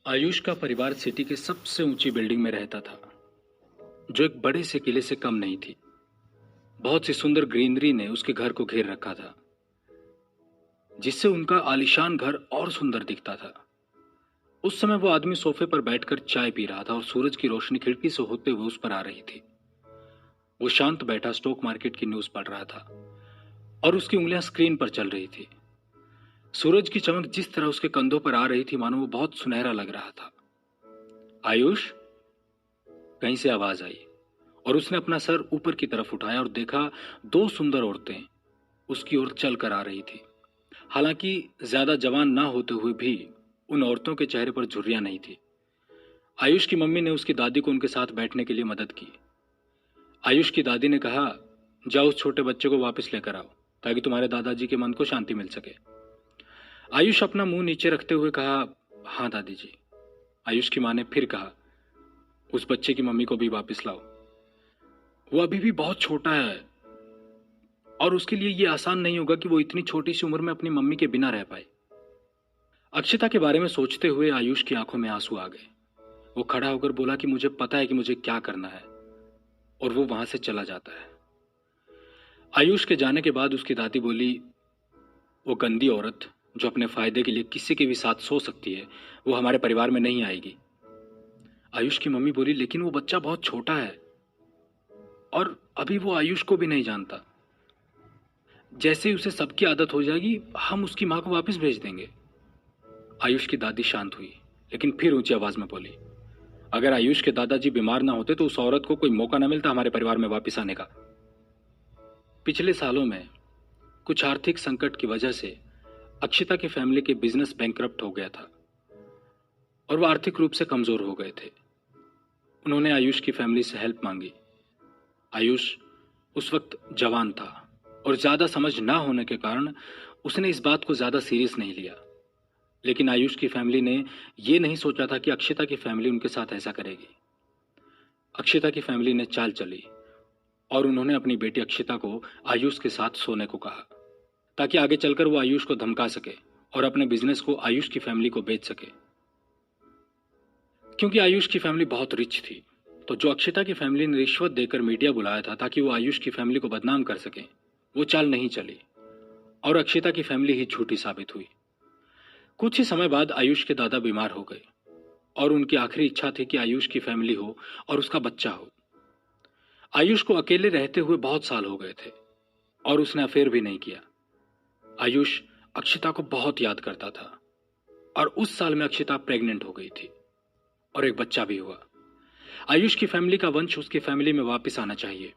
आयुष का परिवार सिटी के सबसे ऊंची बिल्डिंग में रहता था, जो एक बड़े से किले से कम नहीं थी। बहुत सी सुंदर ग्रीनरी ने उसके घर को घेर रखा था, जिससे उनका आलीशान घर और सुंदर दिखता था। उस समय वो आदमी सोफे पर बैठकर चाय पी रहा था और सूरज की रोशनी खिड़की से होते हुए उस पर आ रही थी। वो शांत बैठा स्टॉक मार्केट की न्यूज पढ़ रहा था और उसकी उंगलियां स्क्रीन पर चल रही थी। सूरज की चमक जिस तरह उसके कंधों पर आ रही थी, मानो वो बहुत सुनहरा लग रहा था। आयुष, कहीं से आवाज आई और उसने अपना सर ऊपर की तरफ उठाया और देखा दो सुंदर औरतें उसकी ओर चल कर आ रही थी। हालांकि ज्यादा जवान ना होते हुए भी उन औरतों के चेहरे पर झुर्रियां नहीं थी। आयुष की मम्मी ने उसकी दादी को उनके साथ बैठने के लिए मदद की। आयुष की दादी ने कहा, जाओ उस छोटे बच्चे को वापस लेकर आओ, ताकि तुम्हारे दादाजी के मन को शांति मिल सके। आयुष अपना मुंह नीचे रखते हुए कहा, हाँ दादी जी। आयुष की मां ने फिर कहा, उस बच्चे की मम्मी को भी वापस लाओ। वो अभी भी बहुत छोटा है और उसके लिए ये आसान नहीं होगा कि वो इतनी छोटी सी उम्र में अपनी मम्मी के बिना रह पाए। अक्षिता के बारे में सोचते हुए आयुष की आंखों में आंसू आ गए। वो खड़ा होकर बोला कि मुझे पता है कि मुझे क्या करना है, और वो वहां से चला जाता है। आयुष के जाने के बाद उसकी दादी बोली, वो गंदी औरत जो अपने फायदे के लिए किसी के भी साथ सो सकती है, वो हमारे परिवार में नहीं आएगी। आयुष की मम्मी बोली, लेकिन वो बच्चा बहुत छोटा है और अभी वो आयुष को भी नहीं जानता। जैसे ही उसे सबकी आदत हो जाएगी, हम उसकी मां को वापस भेज देंगे। आयुष की दादी शांत हुई, लेकिन फिर ऊंची आवाज में बोली, अगर आयुष के दादाजी बीमार ना होते तो उस औरत को कोई मौका ना मिलता हमारे परिवार में वापस आने का। पिछले सालों में कुछ आर्थिक संकट की वजह से अक्षिता की फैमिली के बिजनेस बैंकरप्ट हो गया था और वो आर्थिक रूप से कमजोर हो गए थे। उन्होंने आयुष की फैमिली से हेल्प मांगी। आयुष उस वक्त जवान था और ज्यादा समझ ना होने के कारण उसने इस बात को ज्यादा सीरियस नहीं लिया। लेकिन आयुष की फैमिली ने यह नहीं सोचा था कि अक्षिता की फैमिली उनके साथ ऐसा करेगी। अक्षिता की फैमिली ने चाल चली और उन्होंने अपनी बेटी अक्षिता को आयुष के साथ सोने को कहा, ताकि आगे चलकर वो आयुष को धमका सके और अपने बिजनेस को आयुष की फैमिली को बेच सके। क्योंकि आयुष की फैमिली बहुत रिच थी, तो जो अक्षिता की फैमिली ने रिश्वत देकर मीडिया बुलाया था ताकि वो आयुष की फैमिली को बदनाम कर सके, वो चाल नहीं चली और अक्षिता की फैमिली ही झूठी साबित हुई। कुछ ही समय बाद आयुष के दादा बीमार हो गए और उनकी आखिरी इच्छा थी कि आयुष की फैमिली हो और उसका बच्चा हो। आयुष को अकेले रहते हुए बहुत साल हो गए थे और उसने अफेयर भी नहीं किया। आयुष अक्षिता को बहुत याद करता था और उस साल में अक्षिता प्रेग्नेंट हो गई थी और एक बच्चा भी हुआ। आयुष की फैमिली का वंश उसकी फैमिली में वापस आना चाहिए।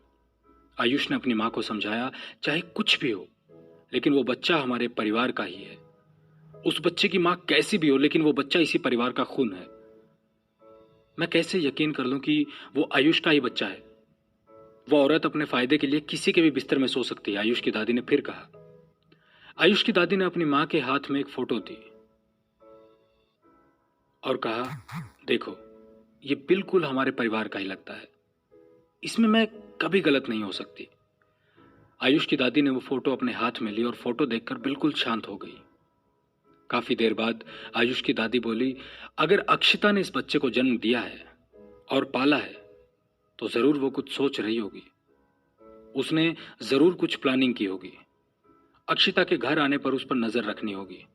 आयुष ने अपनी मां को समझाया, चाहे कुछ भी हो, लेकिन वो बच्चा हमारे परिवार का ही है। उस बच्चे की मां कैसी भी हो, लेकिन वो बच्चा इसी परिवार का खून है। मैं कैसे यकीन कर लूं कि वो आयुष का ही बच्चा है? वो औरत अपने फायदे के लिए किसी के भी बिस्तर में सो सकती है, आयुष की दादी ने फिर कहा। आयुष की दादी ने अपनी मां के हाथ में एक फोटो दी और कहा, देखो, ये बिल्कुल हमारे परिवार का ही लगता है, इसमें मैं कभी गलत नहीं हो सकती। आयुष की दादी ने वो फोटो अपने हाथ में ली और फोटो देखकर बिल्कुल शांत हो गई। काफी देर बाद आयुष की दादी बोली, अगर अक्षिता ने इस बच्चे को जन्म दिया है और पाला है, तो जरूर वो कुछ सोच रही होगी। उसने जरूर कुछ प्लानिंग की होगी। अक्षिता के घर आने पर उस पर नजर रखनी होगी।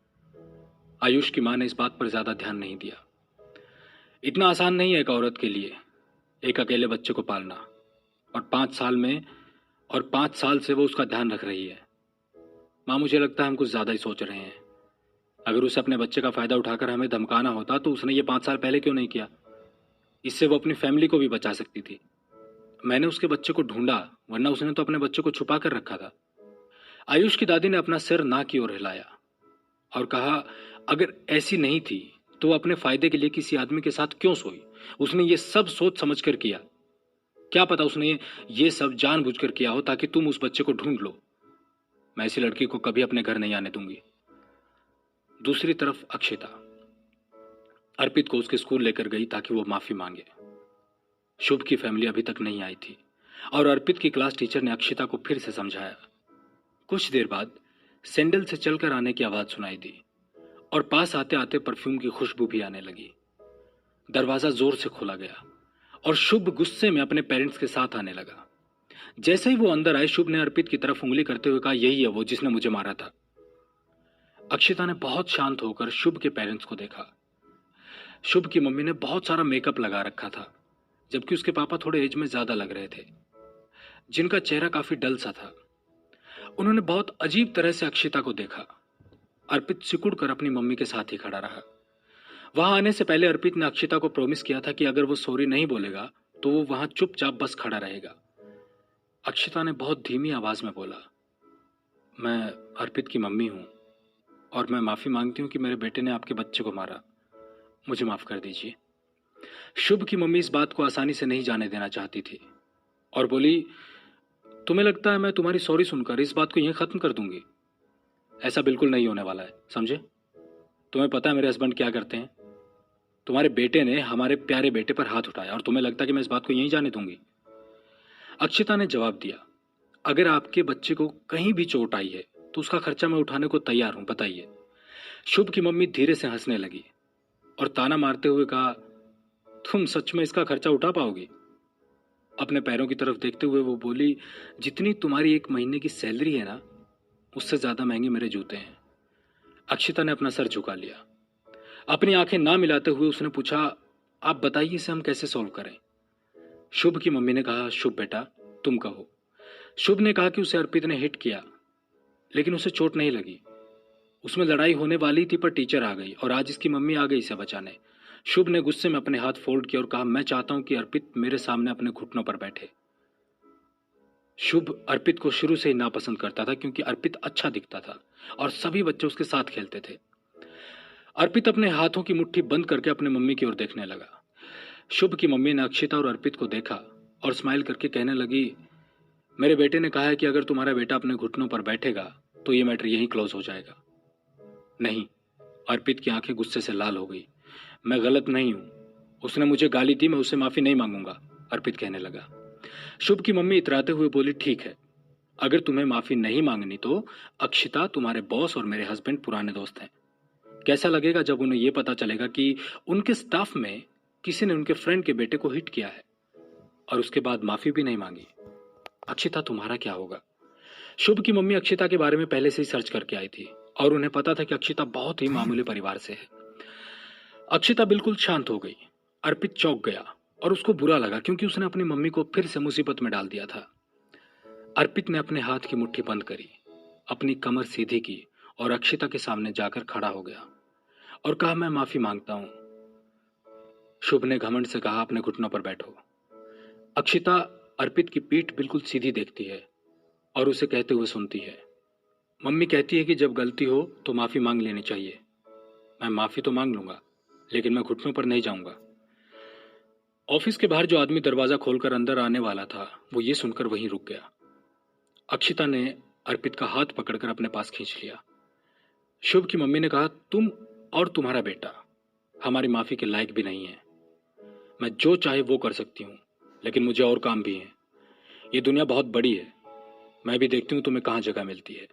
आयुष की मां ने इस बात पर ज्यादा ध्यान नहीं दिया। इतना आसान नहीं है एक औरत के लिए एक अकेले बच्चे को पालना, और 5 साल से वो उसका ध्यान रख रही है। मां, मुझे लगता है हम कुछ ज्यादा ही सोच रहे हैं। अगर उसे अपने बच्चे का फायदा उठाकर हमें धमकाना होता तो उसने ये 5 साल पहले क्यों नहीं किया? इससे वो अपनी फैमिली को भी बचा सकती थी। मैंने उसके बच्चे को ढूंढा, वरना उसने तो अपने बच्चे को छुपा कर रखा था। आयुष की दादी ने अपना सिर ना की ओर हिलाया और कहा, अगर ऐसी नहीं थी तो वो अपने फायदे के लिए किसी आदमी के साथ क्यों सोई? उसने ये सब सोच समझ कर किया। क्या पता उसने ये सब जानबूझकर किया हो ताकि तुम उस बच्चे को ढूंढ लो। मैं ऐसी लड़की को कभी अपने घर नहीं आने दूंगी। दूसरी तरफ अक्षिता अर्पित को उसके स्कूल लेकर गई ताकि वो माफी मांगे। शुभ की फैमिली अभी तक नहीं आई थी और अर्पित की क्लास टीचर ने अक्षिता को फिर से समझाया। कुछ देर बाद सैंडल से चलकर आने की आवाज सुनाई दी और पास आते आते परफ्यूम की खुशबू भी आने लगी। दरवाजा जोर से खोला गया और शुभ गुस्से में अपने पेरेंट्स के साथ आने लगा। जैसे ही वो अंदर आए, शुभ ने अर्पित की तरफ उंगली करते हुए कहा, यही है वो जिसने मुझे मारा था। अक्षिता ने बहुत शांत होकर शुभ के पेरेंट्स को देखा। शुभ की मम्मी ने बहुत सारा मेकअप लगा रखा था, जबकि उसके पापा थोड़े एज में ज्यादा लग रहे थे, जिनका चेहरा काफी डल सा था। उन्होंने बहुत अजीब तरह से अक्षिता को देखा। अर्पित सिकुड़ कर अपनी मम्मी के साथ ही खड़ा रहा। वहां आने से पहले अर्पित ने अक्षिता को प्रॉमिस किया था कि अगर वो सॉरी नहीं बोलेगा तो वो वहां चुपचाप बस खड़ा रहेगा। अक्षिता ने बहुत धीमी आवाज में बोला, मैं अर्पित की मम्मी हूं और मैं माफी मांगती हूं कि मेरे बेटे ने आपके बच्चे को मारा। मुझे माफ कर दीजिए। शुभ की मम्मी इस बात को आसानी से नहीं जाने देना चाहती थी और बोली, तुम्हें लगता है मैं तुम्हारी सॉरी सुनकर इस बात को यहीं खत्म कर दूंगी? ऐसा बिल्कुल नहीं होने वाला है, समझे? तुम्हें पता है मेरे हस्बैंड क्या करते हैं? तुम्हारे बेटे ने हमारे प्यारे बेटे पर हाथ उठाया और तुम्हें लगता है कि मैं इस बात को यहीं जाने दूंगी? अक्षिता ने जवाब दिया, अगर आपके बच्चे को कहीं भी चोट आई है तो उसका खर्चा मैं उठाने को तैयार हूं, बताइए। शुभ की मम्मी धीरे से हंसने लगी और ताना मारते हुए कहा, तुम सच में इसका खर्चा उठा पाओगी? अपने पैरों की तरफ देखते हुए वो बोली, जितनी तुम्हारी एक महीने की सैलरी है ना, उससे ज्यादा महंगे मेरे जूते हैं। अक्षिता ने अपना सर झुका लिया। अपनी आंखें ना मिलाते हुए उसने पूछा, आप बताइए इसे हम कैसे सॉल्व करें? शुभ की मम्मी ने कहा, शुभ बेटा तुम कहो। शुभ ने कहा कि उसे अर्पित ने हिट किया, लेकिन उसे चोट नहीं लगी। उसमें लड़ाई होने वाली थी पर टीचर आ गई और आज इसकी मम्मी आ गई इसे बचाने। शुभ ने गुस्से में अपने हाथ फोल्ड किया और कहा, मैं चाहता हूं कि अर्पित मेरे सामने अपने घुटनों पर बैठे। शुभ अर्पित को शुरू से ही नापसंद करता था क्योंकि अर्पित अच्छा दिखता था और सभी बच्चे उसके साथ खेलते थे। अर्पित अपने हाथों की मुट्ठी बंद करके अपने मम्मी की ओर देखने लगा। शुभ की मम्मी ने अक्षिता और अर्पित को देखा और स्माइल करके कहने लगी, मेरे बेटे ने कहा है कि अगर तुम्हारा बेटा अपने घुटनों पर बैठेगा तो ये मैटर यहीं क्लोज हो जाएगा। नहीं। अर्पित की आंखें गुस्से से लाल हो गई। मैं गलत नहीं हूं, उसने मुझे गाली दी, मैं उससे माफी नहीं मांगूंगा, अर्पित कहने लगा। शुभ की मम्मी इतराते हुए बोली, ठीक है, अगर तुम्हें माफी नहीं मांगनी तो अक्षिता तुम्हारे बॉस और मेरे हस्बैंड पुराने दोस्त हैं। कैसा लगेगा जब उन्हें यह पता चलेगा कि उनके स्टाफ में किसी ने उनके फ्रेंड के बेटे को हिट किया है और उसके बाद माफी भी नहीं मांगी? अक्षिता तुम्हारा क्या होगा? शुभ की मम्मी अक्षिता के बारे में पहले से ही सर्च करके आई थी और उन्हें पता था कि अक्षिता बहुत ही मामूली परिवार से है। अक्षिता बिल्कुल शांत हो गई। अर्पित चौंक गया और उसको बुरा लगा क्योंकि उसने अपनी मम्मी को फिर से मुसीबत में डाल दिया था। अर्पित ने अपने हाथ की मुट्ठी बंद करी, अपनी कमर सीधी की और अक्षिता के सामने जाकर खड़ा हो गया और कहा, मैं माफी मांगता हूं। शुभ ने घमंड से कहा, अपने घुटनों पर बैठो। अक्षिता अर्पित की पीठ बिल्कुल सीधी देखती है और उसे कहते हुए सुनती है। मम्मी कहती है कि जब गलती हो तो माफी मांग लेनी चाहिए। मैं माफी तो मांग लूंगा, लेकिन मैं घुटनों पर नहीं जाऊंगा। ऑफिस के बाहर जो आदमी दरवाजा खोलकर अंदर आने वाला था, वो ये सुनकर वहीं रुक गया। अक्षिता ने अर्पित का हाथ पकड़कर अपने पास खींच लिया। शुभ की मम्मी ने कहा, तुम और तुम्हारा बेटा हमारी माफी के लायक भी नहीं है। मैं जो चाहे वो कर सकती हूँ, लेकिन मुझे और काम भी है। ये दुनिया बहुत बड़ी है, मैं भी देखती हूँ तुम्हें कहाँ जगह मिलती है।